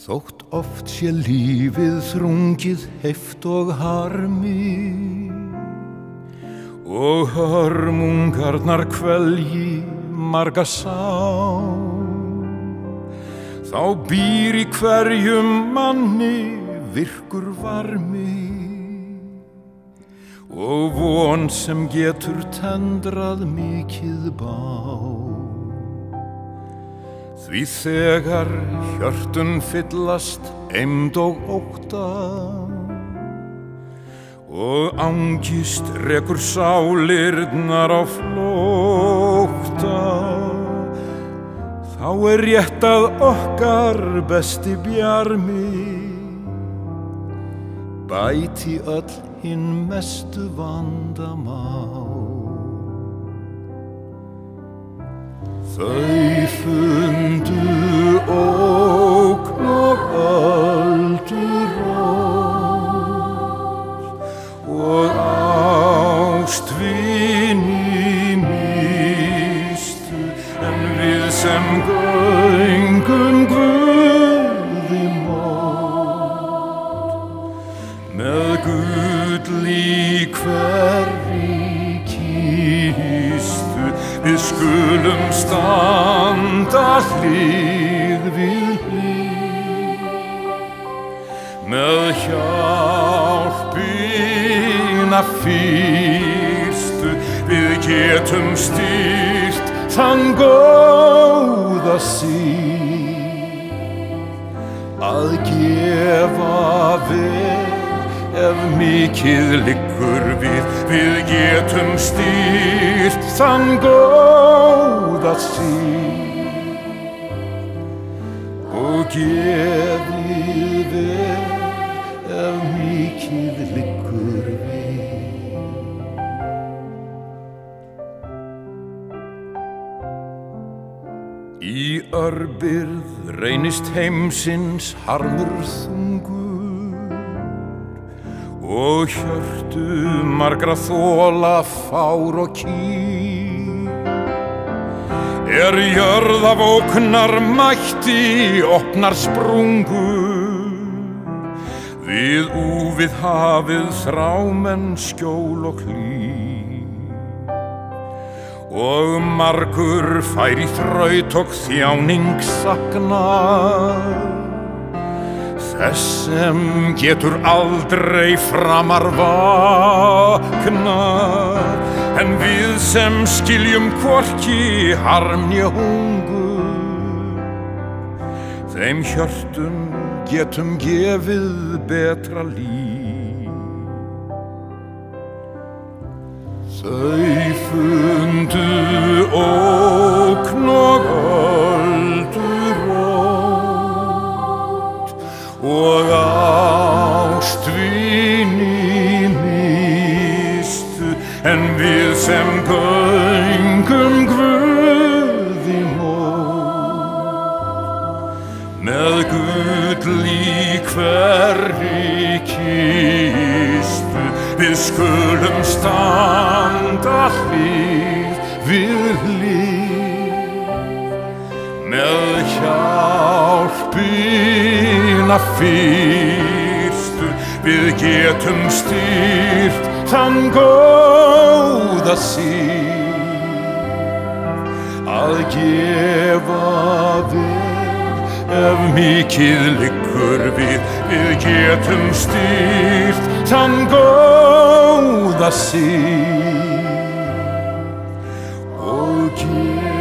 Þótt oft sé lífið þrungið heift og harmi og hörmungarnar kvelji marga sá, þá býr í hverjum manni virkur varmi og von sem getur tendrað mikið bá. Því þegar hjörtun fyllast eymd og ótta og angist rekur sálirnar á flótta, þá rétt að okkar besti bjarmi bæti öll hin mestu vandamál. Þau fundu ógn og öldurós og ástvini mistu, en við sem göngum Guði mót með gull í hverri kistu, við skulum standa hlið við hlið með hjálpina fyrstu. Við getum stýrt þann góða sið að gefa vel ef mikið liggur við. Við getum stýrt þann góða sið og gefið vel ef mikið liggur við. Í örbirgð reynist heimsins harmur þungur og hjörtu margra þola fár og kýr. Jörð af ógnar mætti opnar sprungur, við úfið hafið þrámenn skjól og hlýr, og margur fær í þraut og þjáning saknar, þess sem getur aldrei framar vaknar. En við sem skiljum hvorki harm né hungur, þeim hjörtum getum gefið betra líf. Þau fundu ógn og öldurót og ástvini mistu, en við sem göngum Guði mót með gull í hverri kistu, við skulum standa hlið við hlið með hjálpina fyrstu. Við getum stýrt þann góða sið að gefa vel ef mikið liggur við. Við getum stýrt þann góða sið og gefa